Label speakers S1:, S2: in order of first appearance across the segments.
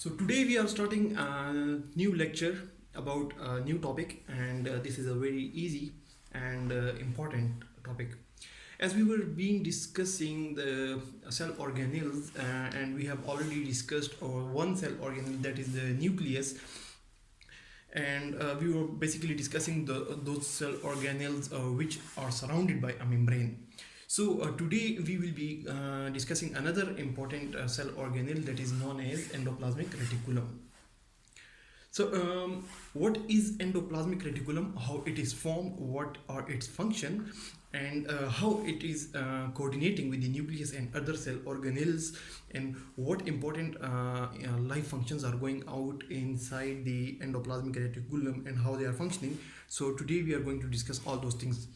S1: So today we are starting a new lecture about a new topic, and this is a very easy and important topic. As we were being discussing the cell organelles, and we have already discussed one cell organelle, that is the nucleus, and we were basically discussing those cell organelles which are surrounded by a membrane. So today we will be discussing another important cell organelle, that is known as endoplasmic reticulum. So what is endoplasmic reticulum, how it is formed, what are its function, and how it is coordinating with the nucleus and other cell organelles, and what important life functions are going out inside the endoplasmic reticulum and how they are functioning. So today we are going to discuss all those things.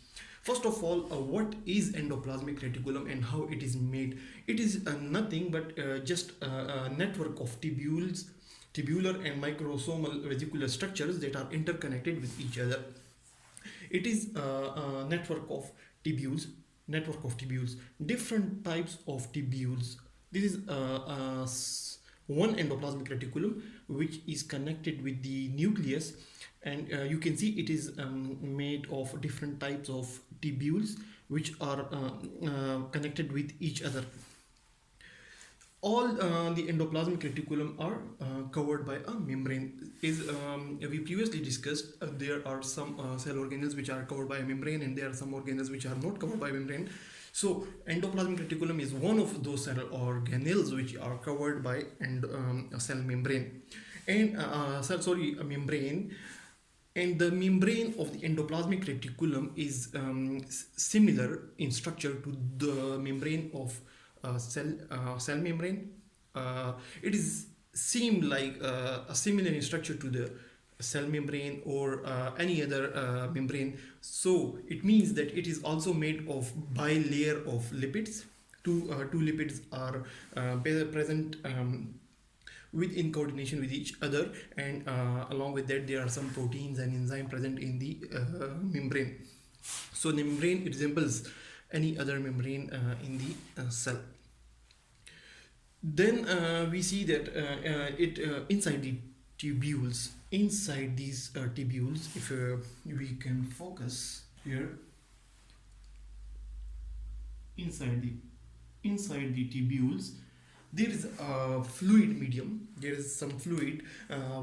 S1: First of all, what is endoplasmic reticulum and how it is made? It is nothing but just a network of tubular and microsomal vesicular structures that are interconnected with each other. It is a network of tubules, different types of tubules. This is one endoplasmic reticulum which is connected with the nucleus, and you can see it is made of different types of tubules which are connected with each other. All the endoplasmic reticulum are covered by a membrane. We previously discussed, there are some cell organelles which are covered by a membrane, and there are some organelles which are not covered by a membrane. So endoplasmic reticulum is one of those cell organelles which are covered by a cell membrane, and a membrane. And the membrane of the endoplasmic reticulum is similar in structure to the membrane of cell membrane. It is seem like a similar in structure to the cell membrane or any other membrane. So it means that it is also made of bilayer of lipids. Two lipids are present in coordination with each other, and along with that there are some proteins and enzyme present in the membrane. So the membrane, it resembles any other membrane in the cell. Then we see that it inside the tubules, inside these tubules, if we can focus here, inside the tubules there is a fluid medium. There is some fluid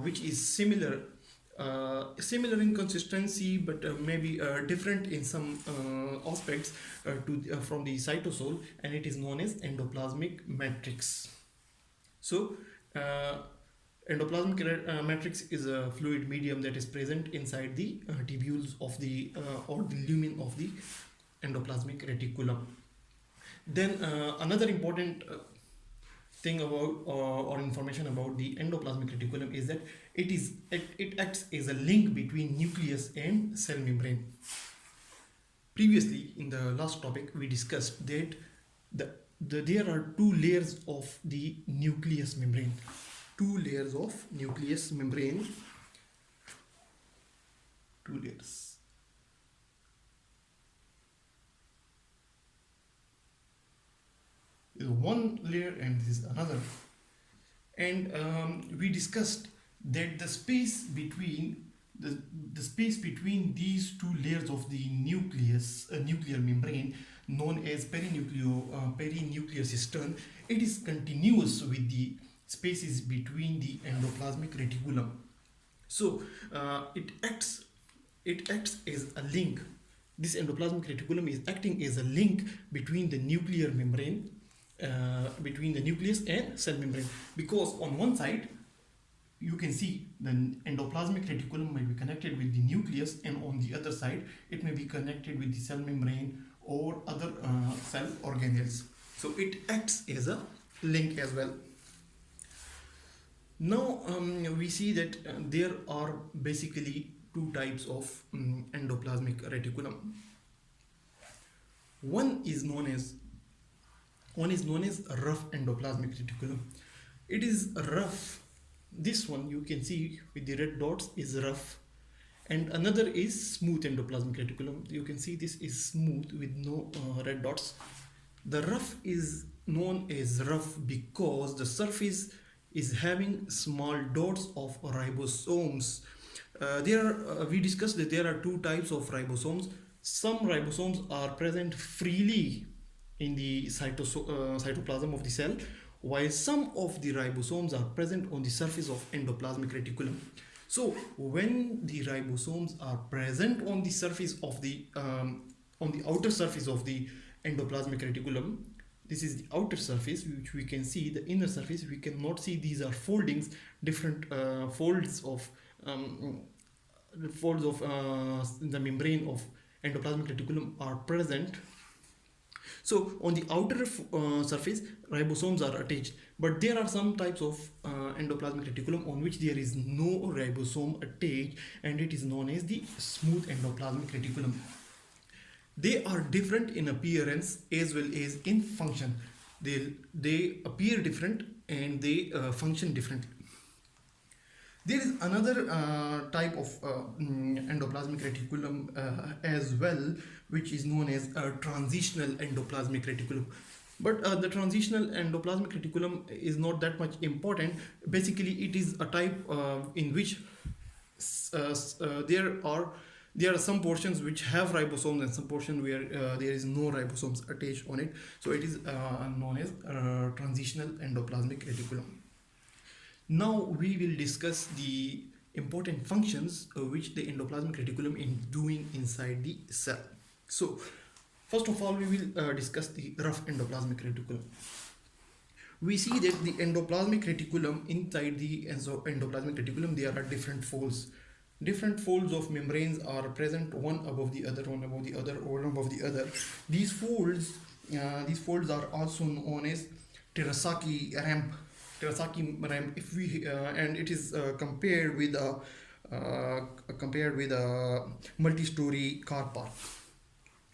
S1: which is similar in consistency, but maybe different in some aspects from the cytosol, and it is known as endoplasmic matrix. So endoplasmic matrix is a fluid medium that is present inside the tubules of the or the lumen of the endoplasmic reticulum. Then another important thing about or information about the endoplasmic reticulum is that it acts as a link between nucleus and cell membrane. Previously in the last topic we discussed that there are two layers of the nucleus membrane. Two layers. Is one layer and this is another, and we discussed that the space between these two layers of the nuclear membrane, known as perinuclear cistern, it is continuous with the spaces between the endoplasmic reticulum. So it acts as a link. This endoplasmic reticulum is acting as a link between the nuclear membrane, between the nucleus and cell membrane, because on one side you can see the endoplasmic reticulum might be connected with the nucleus, and on the other side it may be connected with the cell membrane or other cell organelles. So it acts as a link as well. Now we see that there are basically two types of endoplasmic reticulum. One is known as rough endoplasmic reticulum. It is rough. This one you can see with the red dots is rough, and another is smooth endoplasmic reticulum. You can see this is smooth with no red dots. The rough is known as rough because the surface is having small dots of ribosomes. We discussed that there are two types of ribosomes. Some ribosomes are present freely in the cytoplasm of the cell, while some of the ribosomes are present on the surface of endoplasmic reticulum. So when the ribosomes are present on the surface of the on the outer surface of the endoplasmic reticulum, this is the outer surface which we can see. The inner surface we cannot see. These are foldings, different um, folds of the membrane of endoplasmic reticulum are present. So on the outer surface, ribosomes are attached, but there are some types of endoplasmic reticulum on which there is no ribosome attached, and it is known as the smooth endoplasmic reticulum. They are different in appearance as well as in function. They appear different and they function differently. There is another type of endoplasmic reticulum as well, which is known as a transitional endoplasmic reticulum. But the transitional endoplasmic reticulum is not that much important. Basically, it is a type in which there are some portions which have ribosomes and some portion where there is no ribosomes attached on it. So it is known as transitional endoplasmic reticulum. Now we will discuss the important functions which the endoplasmic reticulum is doing inside the cell. So first of all, we will discuss the rough endoplasmic reticulum. We see that the endoplasmic reticulum, inside the endoplasmic reticulum, there are different folds. Different folds of membranes are present, one above the other, one above the other, one above the other. These folds are also known as Terasaki ramp. Terasaki ramp. If we and it is compared with a multi-story car park.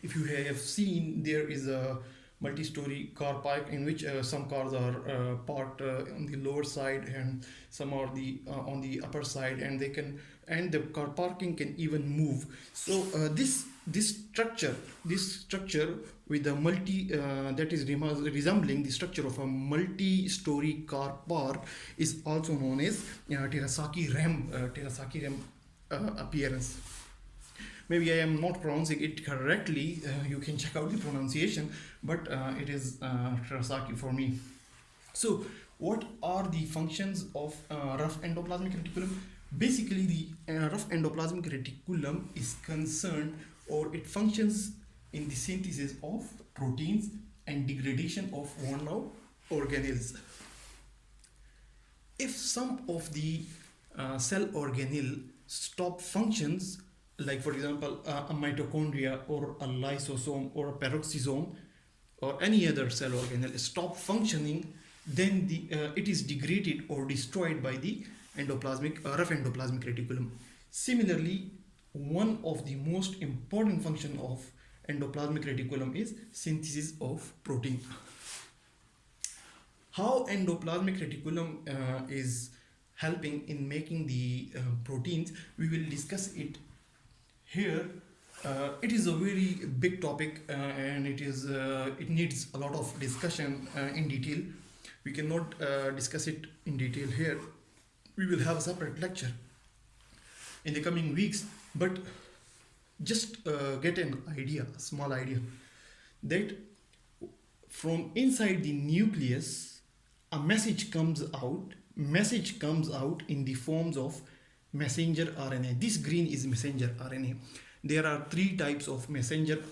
S1: If you have seen, there is a multi-story car park in which some cars are parked on the lower side and some are on the upper side, and the car parking can even move. So this structure with a that is resembling the structure of a multi-story car park is also known as Terasaki ram appearance. Maybe I am not pronouncing it correctly. You can check out the pronunciation, but it is Terasaki for me. So what are the functions of rough endoplasmic reticulum? Basically, the rough endoplasmic reticulum is concerned, or it functions in the synthesis of proteins and degradation of worn-out organelles. If some of the cell organelle stop functions, like for example a mitochondria or a lysosome or a peroxisome or any other cell organelle stop functioning, then it is degraded or destroyed by the rough endoplasmic reticulum. Similarly, one of the most important function of endoplasmic reticulum is synthesis of protein. How endoplasmic reticulum is helping in making the proteins, we will discuss it here. It is a very big topic and it needs a lot of discussion in detail. We cannot discuss it in detail here. We will have a separate lecture in the coming weeks, but just get an idea, a small idea, that from inside the nucleus a message comes out in the forms of messenger RNA. This green is messenger RNA. There are three types of RNA,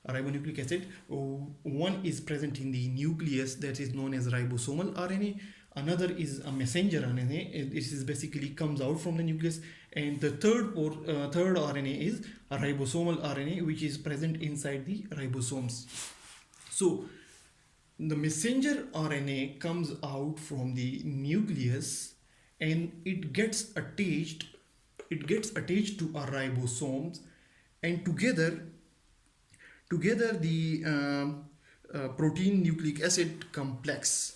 S1: ribonucleic acid. One is present in the nucleus, that is known as ribosomal RNA. Another is a messenger RNA. This is basically comes out from the nucleus. And the third RNA is a ribosomal RNA, which is present inside the ribosomes. So the messenger RNA comes out from the nucleus and it gets attached to a ribosomes, and together the protein nucleic acid complex.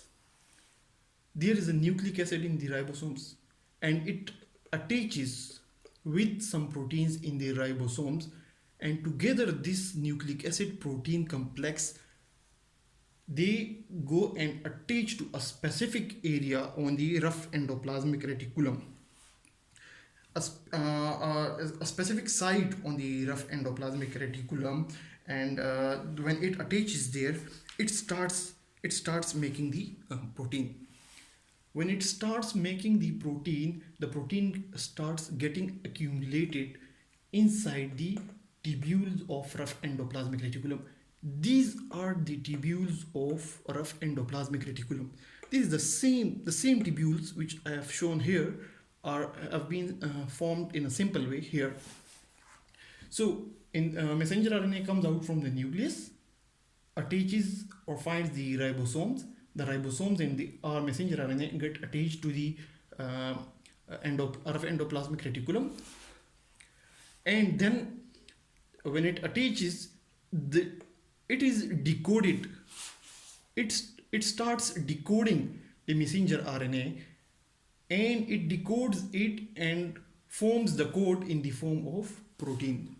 S1: There is a nucleic acid in the ribosomes and it attaches with some proteins in the ribosomes, and together this nucleic acid protein complex they go and attach to a specific area on the rough endoplasmic reticulum, a specific site on the rough endoplasmic reticulum, and when it attaches there, it starts making the protein. When it starts making the protein starts getting accumulated inside the tubules of rough endoplasmic reticulum. These are the tubules of rough endoplasmic reticulum. This is the same tubules which I have shown here have been formed in a simple way here. So, in messenger RNA comes out from the nucleus, attaches or finds the ribosomes. The ribosomes and the messenger RNA get attached to the rough endoplasmic reticulum, and then when it attaches, it is decoded. It starts decoding the messenger RNA, and it decodes it and forms the code in the form of protein.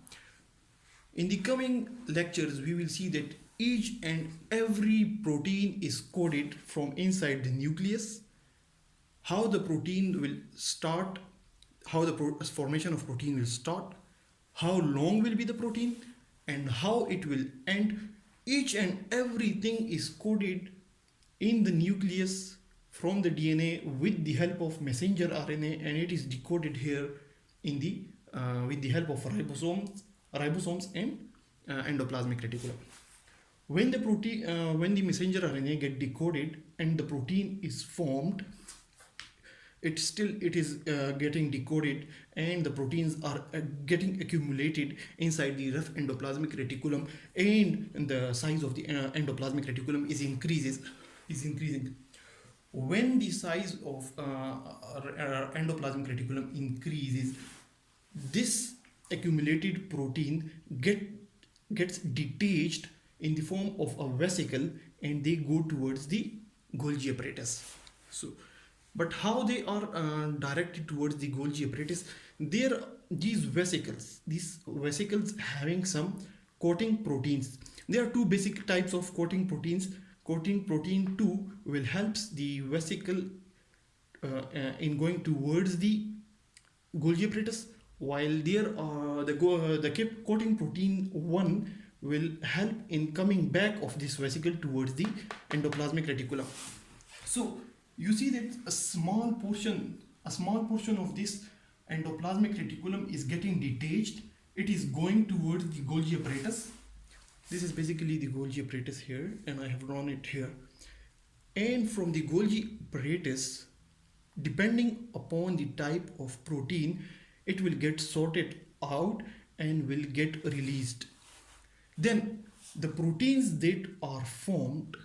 S1: In the coming lectures, we will see that each and every protein is coded from inside the nucleus, how the protein will start, how the formation of protein will start, how long will be the protein, and how it will end. Each and everything is coded in the nucleus from the DNA with the help of messenger RNA, and it is decoded here in the with the help of ribosomes and endoplasmic reticulum. When the messenger RNA get decoded and the protein is formed, it is getting decoded, and the proteins are getting accumulated inside the rough endoplasmic reticulum, and the size of the endoplasmic reticulum is increasing. When the size of endoplasmic reticulum increases, this accumulated protein gets detached in the form of a vesicle, and they go towards the Golgi apparatus. So, but how they are directed towards the Golgi apparatus? These vesicles having some coating proteins. There are two basic types of coating proteins. Coating protein 2 will helps the vesicle in going towards the Golgi apparatus, while the coating protein 1 will help in coming back of this vesicle towards the endoplasmic reticulum. So you see that a small portion of this endoplasmic reticulum is getting detached. It is going towards the Golgi apparatus. This is basically the Golgi apparatus here, and I have drawn it here. And from the Golgi apparatus, depending upon the type of protein, it will get sorted out and will get released. Then the proteins that are formed,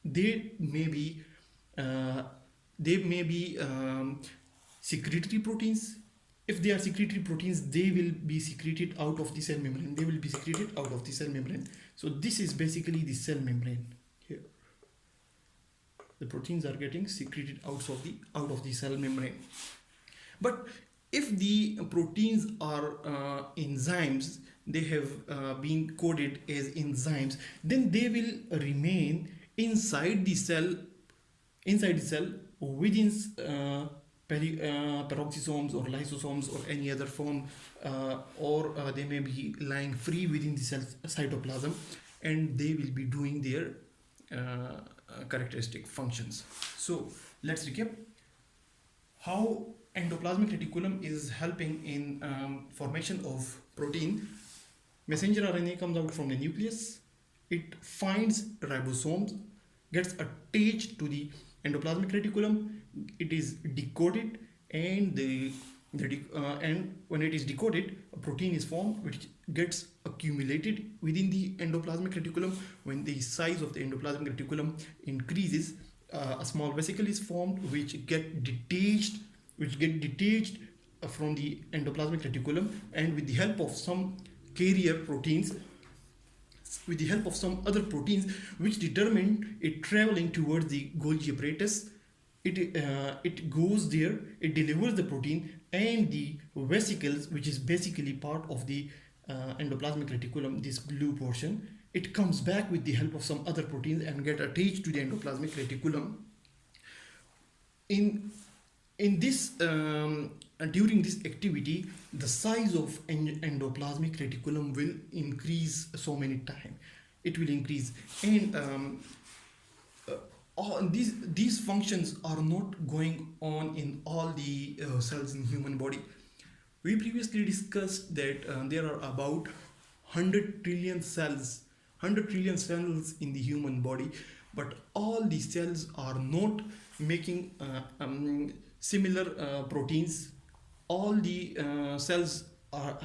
S1: they may be secretory proteins. If they are secretory proteins, they will be secreted out of the cell membrane. So this is basically the cell membrane here. The proteins are getting secreted out of the cell membrane. But if the proteins are enzymes, they have been coded as enzymes, then they will remain inside the cell within peroxisomes or lysosomes or any other form, or they may be lying free within the cell cytoplasm, and they will be doing their characteristic functions. So let's recap how endoplasmic reticulum is helping in formation of protein. Messenger RNA comes out from the nucleus. It finds ribosomes, gets attached to the endoplasmic reticulum. It is decoded, and and when it is decoded, a protein is formed which gets accumulated within the endoplasmic reticulum. When the size of the endoplasmic reticulum increases, a small vesicle is formed which get detached from the endoplasmic reticulum, and with the help of some carrier proteins, with the help of some other proteins which determine it traveling towards the Golgi apparatus, it goes there, it delivers the protein, and the vesicles, which is basically part of the endoplasmic reticulum, this blue portion, it comes back with the help of some other proteins and get attached to the endoplasmic reticulum. In in this During this activity, the size of endoplasmic reticulum will increase so many times. It will increase, and all these functions are not going on in all the cells in human body. We previously discussed that there are about 100 trillion cells in the human body, but all these cells are not making similar proteins. All the cells are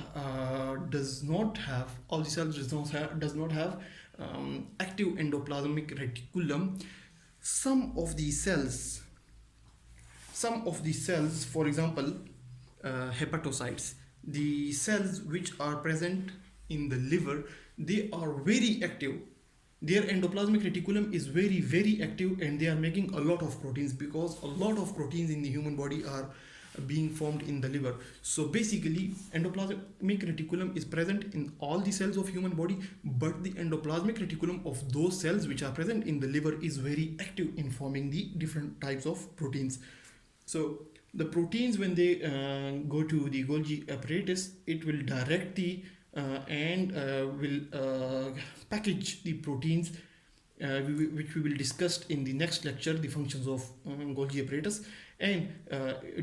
S1: does not have all the cells does not have active endoplasmic reticulum. Some of the cells, for example, hepatocytes, the cells which are present in the liver, they are very active. Their endoplasmic reticulum is very, very active, and they are making a lot of proteins, because a lot of proteins in the human body are being formed in the liver. So basically, endoplasmic reticulum is present in all the cells of human body, but the endoplasmic reticulum of those cells which are present in the liver is very active in forming the different types of proteins. So the proteins, when they go to the Golgi apparatus, it will direct the and will package the proteins, which we will discuss in the next lecture, the functions of Golgi apparatus. And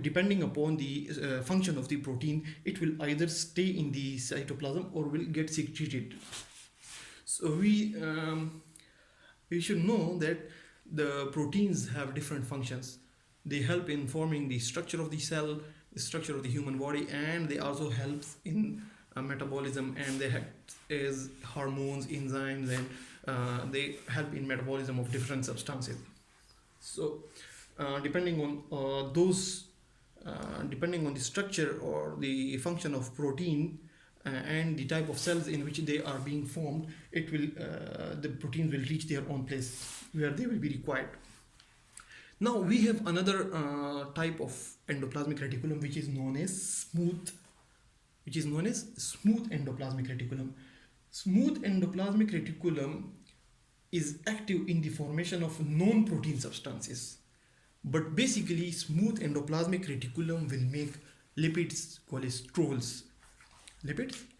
S1: depending upon the function of the protein, it will either stay in the cytoplasm or will get secreted. So we should know that the proteins have different functions. They help in forming the structure of the cell, the structure of the human body, and they also help in metabolism, and they have as hormones, enzymes, and they help in metabolism of different substances. So depending on depending on the structure or the function of protein and the type of cells in which they are being formed, it will the proteins will reach their own place where they will be required. Now we have another type of endoplasmic reticulum, which is known as smooth endoplasmic reticulum. Smooth endoplasmic reticulum is active in the formation of non-protein substances. But basically, smooth endoplasmic reticulum will make lipids,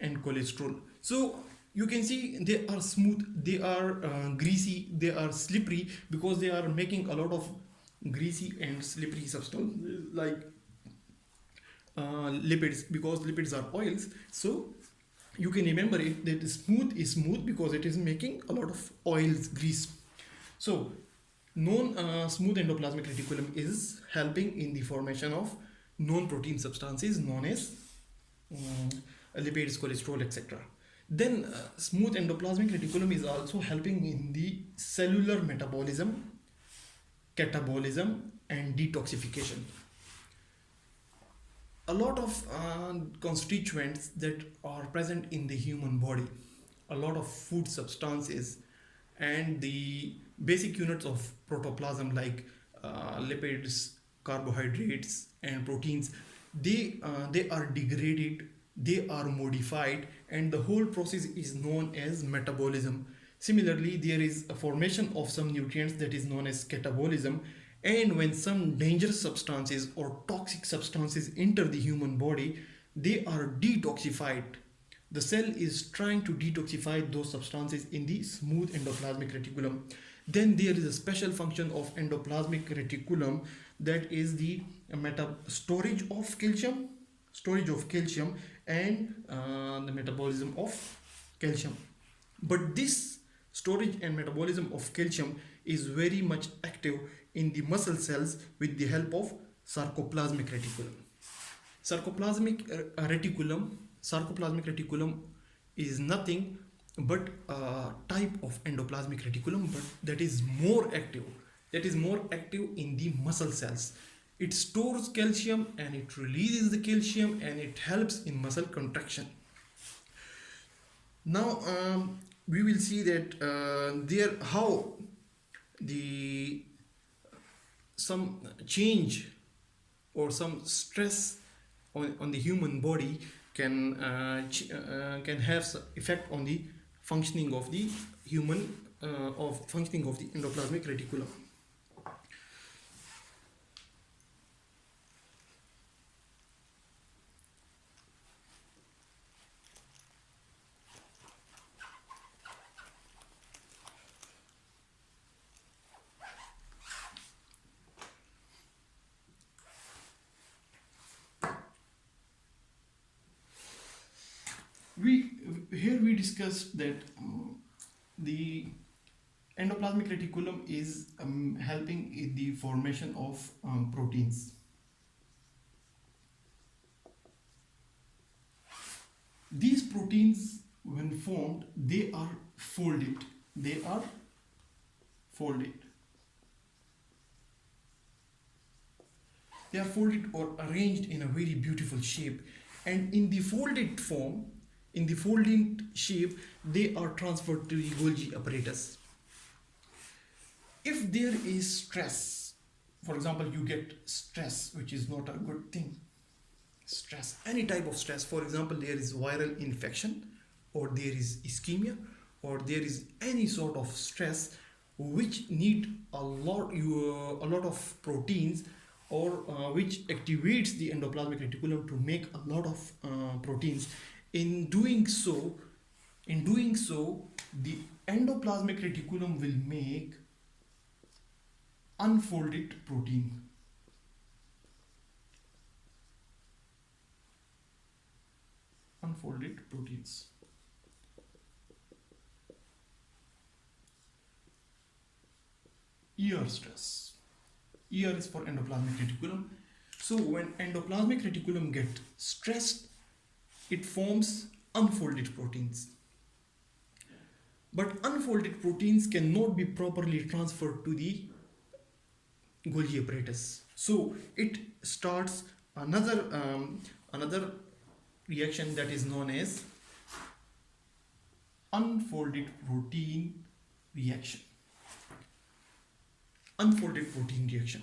S1: and cholesterol. So you can see they are smooth, they are greasy, they are slippery, because they are making a lot of greasy and slippery substances like lipids, because lipids are oils. So you can remember it that smooth is smooth because it is making a lot of oils, grease. So smooth endoplasmic reticulum is helping in the formation of non-protein substances known as lipids, cholesterol, etc. Then smooth endoplasmic reticulum is also helping in the cellular metabolism, catabolism, and detoxification. A lot of constituents that are present in the human body, a lot of food substances, and the basic units of protoplasm like lipids, carbohydrates, and proteins, they are degraded, they are modified, and the whole process is known as metabolism. Similarly, there is a formation of some nutrients that is known as catabolism, and when some dangerous substances or toxic substances enter the human body, they are detoxified. The cell is trying to detoxify those substances in the smooth endoplasmic reticulum. Then there is a special function of endoplasmic reticulum, that is the storage of calcium, and the metabolism of calcium. But this storage and metabolism of calcium is very much active in the muscle cells with the help of sarcoplasmic reticulum. Sarcoplasmic reticulum is nothing but a type of endoplasmic reticulum, but that is more active. In the muscle cells. It stores calcium and it releases the calcium, and it helps in muscle contraction. Now we will see that how the some change or some stress on the human body can have effect on the functioning of the human of functioning of the endoplasmic reticulum. We here we discussed that the endoplasmic reticulum is helping in the formation of proteins. These proteins, when formed, they are folded. They are folded. They are folded or arranged in a very beautiful shape, and in the folded form, in the folded shape, they are transferred to the Golgi apparatus. If there is stress, for example, you get stress, which is not a good thing. Stress, any type of stress, for example, there is viral infection, or there is ischemia, or there is any sort of stress which need a lot of proteins, or which activates the endoplasmic reticulum to make a lot of proteins. In doing so, the endoplasmic reticulum will make unfolded protein. Unfolded proteins. ER stress. ER is for endoplasmic reticulum. So when endoplasmic reticulum gets stressed, it forms unfolded proteins. But unfolded proteins cannot be properly transferred to the Golgi apparatus. So it starts another reaction that is known as unfolded protein reaction. Unfolded protein reaction.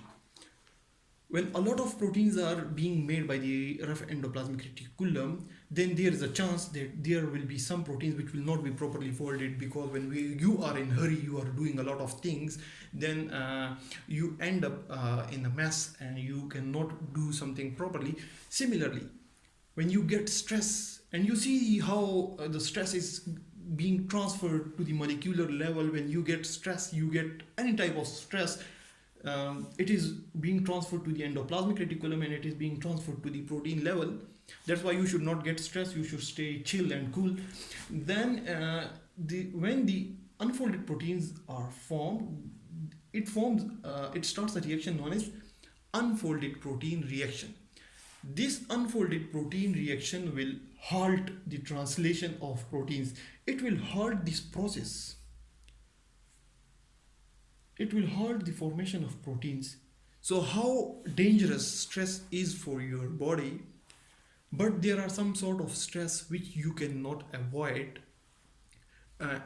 S1: When a lot of proteins are being made by the rough endoplasmic reticulum, then there is a chance that there will be some proteins which will not be properly folded, because when you are in hurry, you are doing a lot of things, then you end up in a mess and you cannot do something properly. Similarly, when you get stress and you see how the stress is being transferred to the molecular level, when you get stress, you get any type of stress, it is being transferred to the endoplasmic reticulum and it is being transferred to the protein level. That's why you should not get stressed, you should stay chill and cool. Then when the unfolded proteins are formed, it starts a reaction known as unfolded protein reaction. This unfolded protein reaction will halt the translation of proteins. It will halt this process. It will halt the formation of proteins. So how dangerous stress is for your body, but there are some sort of stress which you cannot avoid.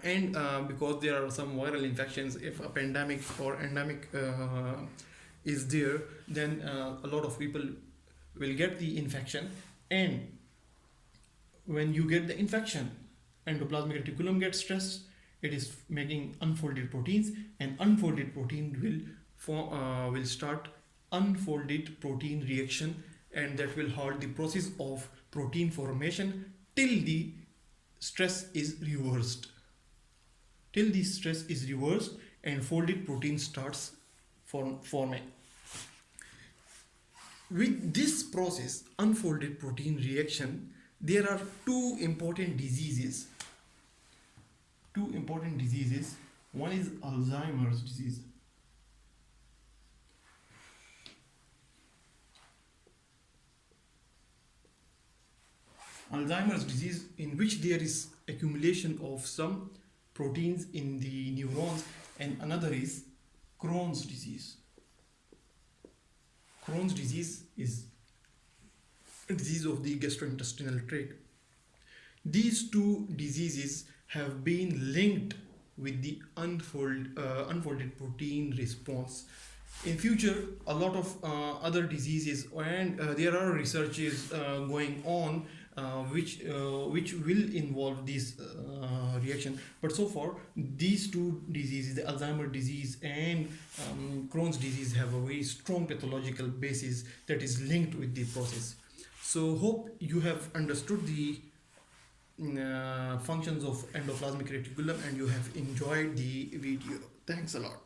S1: And because there are some viral infections, if a pandemic or endemic is there, then a lot of people will get the infection, and when you get the infection, endoplasmic reticulum gets stressed, it is making unfolded proteins, and unfolded protein will start unfolded protein reaction, and that will halt the process of protein formation till the stress is reversed. Till the stress is reversed and folded protein starts forming. With this process, unfolded protein reaction, there are two important diseases. One is Alzheimer's disease. Alzheimer's disease, in which there is accumulation of some proteins in the neurons, and another is Crohn's disease. Crohn's disease is a disease of the gastrointestinal tract. These two diseases have been linked with the unfolded protein response. In future, a lot of other diseases, and there are researches going on which will involve this reaction. But so far, these two diseases, the Alzheimer disease and Crohn's disease, have a very strong pathological basis that is linked with the process. So hope you have understood the functions of endoplasmic reticulum and you have enjoyed the video. Thanks a lot.